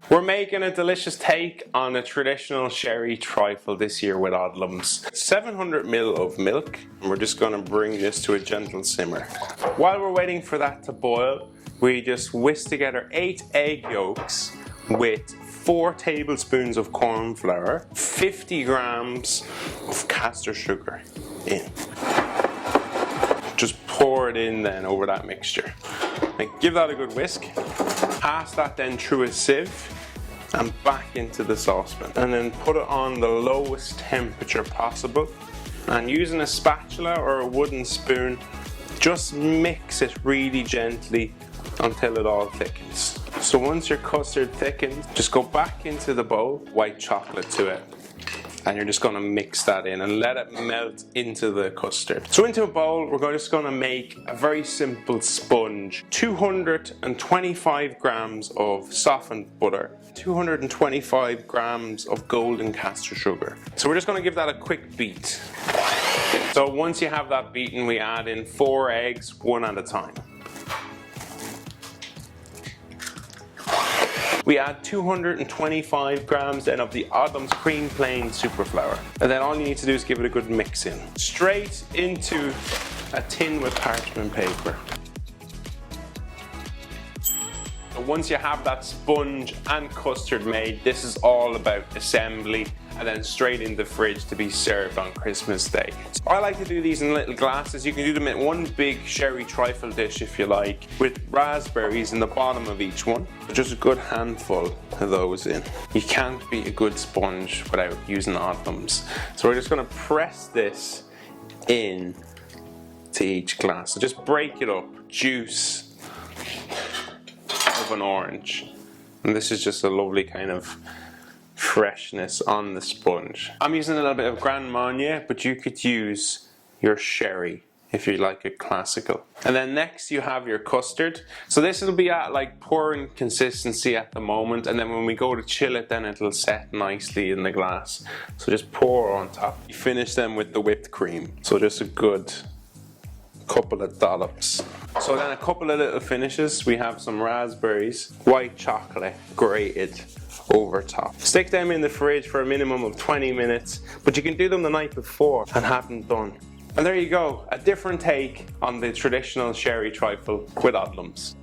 We're making a delicious take on a traditional sherry trifle this year with Odlums. 700 ml of milk, and we're just going to bring this to a gentle simmer. While we're waiting for that to boil, we just whisk together 8 egg yolks with 4 tablespoons of corn flour, 50 grams of castor sugar in. Just pour it in then over that mixture. And give that a good whisk. Pass that then through a sieve and back into the saucepan. And then put it on the lowest temperature possible. And using a spatula or a wooden spoon, just mix it really gently until it all thickens. So once your custard thickens, just go back into the bowl, white chocolate to it. And you're just going to mix that in and let it melt into the custard. So into a bowl, we're just going to make a very simple sponge. 225 grams of softened butter, 225 grams of golden castor sugar. So we're just going to give that a quick beat. So once you have that beaten, we add in 4 eggs, one at a time. We add 225 grams then of the Odlums Cream Plain Super Flour. And then all you need to do is give it a good mix in. Straight into a tin with parchment paper. So once you have that sponge and custard made, this is all about assembly and then straight in the fridge to be served on Christmas Day. So I like to do these in little glasses. You can do them in one big sherry trifle dish if you like, with raspberries in the bottom of each one. Just a good handful of those in. You can't beat a good sponge without using Odlums. So we're just gonna press this in to each glass. So just break it up, juice of an orange. And this is just a lovely kind of freshness on the sponge. I'm using a little bit of Grand Marnier, but you could use your sherry if you like it classical. And then next you have your custard. So this will be at like pouring consistency at the moment, and then when we go to chill it, then it'll set nicely in the glass. So just pour on top. You finish them with the whipped cream. So just a good couple of dollops. So then a couple of little finishes. We have some raspberries, white chocolate grated over top. Stick them in the fridge for a minimum of 20 minutes, but you can do them the night before and have them done. And there you go, a different take on the traditional sherry trifle with Odlums.